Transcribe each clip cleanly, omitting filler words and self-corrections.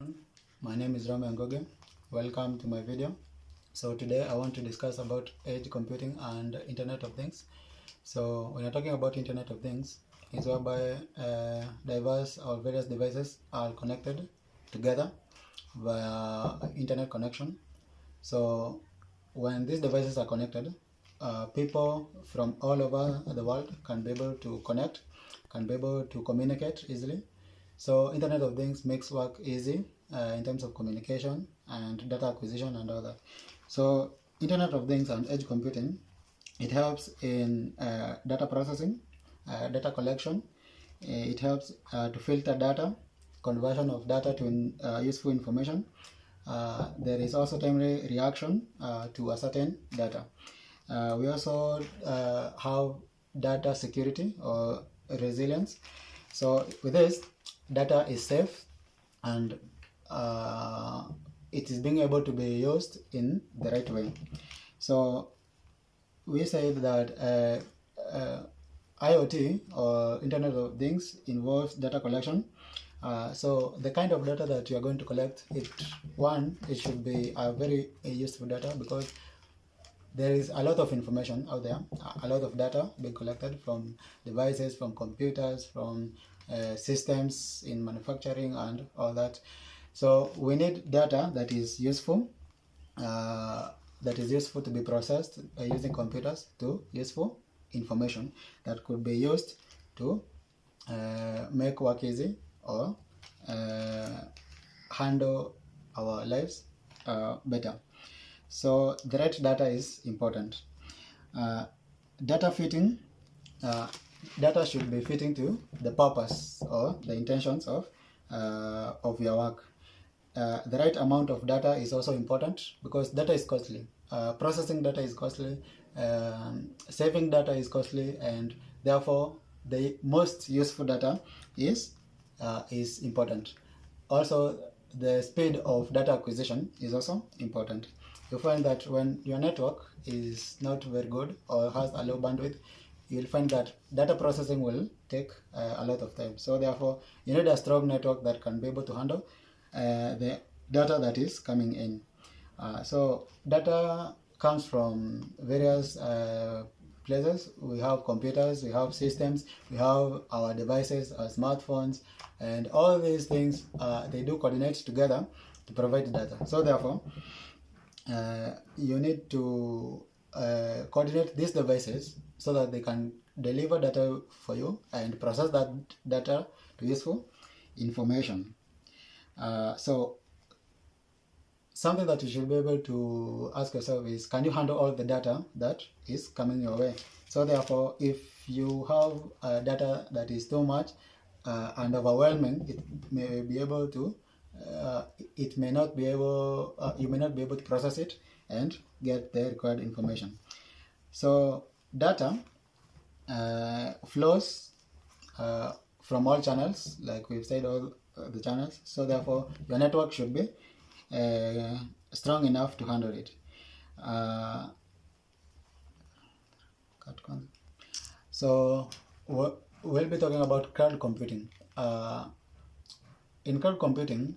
My name is Rame Ngoge. Welcome to my video. So today I want to discuss about edge computing and Internet of Things. So when you're talking about Internet of Things, it's whereby diverse or various devices are connected together via internet connection. So when these devices are connected, people from all over the world can be able to connect, can be able to communicate easily. So Internet of Things makes work easy in terms of communication and data acquisition and all that. So Internet of Things and edge computing, it helps in data processing, data collection. It helps to filter data, conversion of data to useful information. There is also timely reaction to a certain data. We also have data security or resilience. So with this, data is safe and it is being able to be used in the right way. So we say that IoT or Internet of Things involves data collection. So the kind of data that you are going to collect, it should be a very useful data, because there is a lot of information out there, a lot of data being collected from devices, from computers, from systems in manufacturing and all that. So we need data that is useful, to be processed using computers to useful information that could be used to make work easy or handle our lives better. So the right data is important. Data fitting, data should be fitting to the purpose or the intentions of your work. The right amount of data is also important, because data is costly. Processing data is costly, saving data is costly, and therefore the most useful data is important. Also, the speed of data acquisition is also important. You find that when your network is not very good or has a low bandwidth, you'll find that data processing will take a lot of time. So therefore, you need a strong network that can be able to handle the data that is coming in. So data comes from various places. We have computers, we have systems, we have our devices, our smartphones, and all these things, they do coordinate together to provide data. So therefore, you need to coordinate these devices so that they can deliver data for you and process that data to useful information. So something that you should be able to ask yourself is, can you handle all the data that is coming your way? So therefore, if you have data that is too much and overwhelming, it may be able to you may not be able to process it and get the required information. So data flows from all channels, like we've said, all the channels. So therefore, your network should be strong enough to handle it. So we'll be talking about cloud computing. In cloud computing,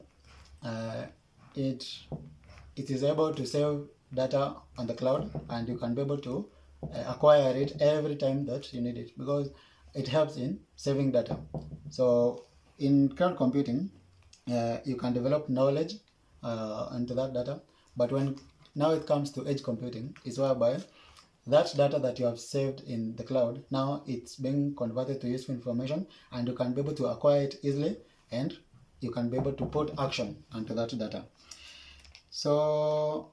it is able to save data on the cloud, and you can be able to acquire it every time that you need it, because it helps in saving data. So in cloud computing, you can develop knowledge into that data, but when now it comes to edge computing, is whereby that data that you have saved in the cloud, now it's being converted to useful information, and you can be able to acquire it easily, and you can be able to put action onto that data. So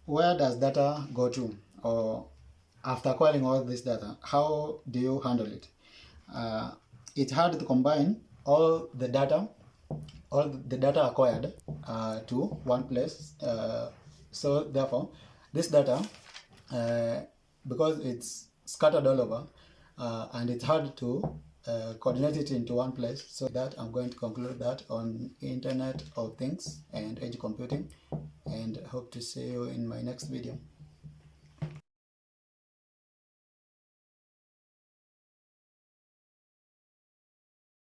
where does data go to? Or after acquiring all this data, how do you handle it? It's hard to combine all the data acquired to one place. So therefore, this data, because it's scattered all over, and it's hard to coordinate it into one place. So that I'm going to conclude that on Internet of Things and edge computing, and hope to see you in my next video.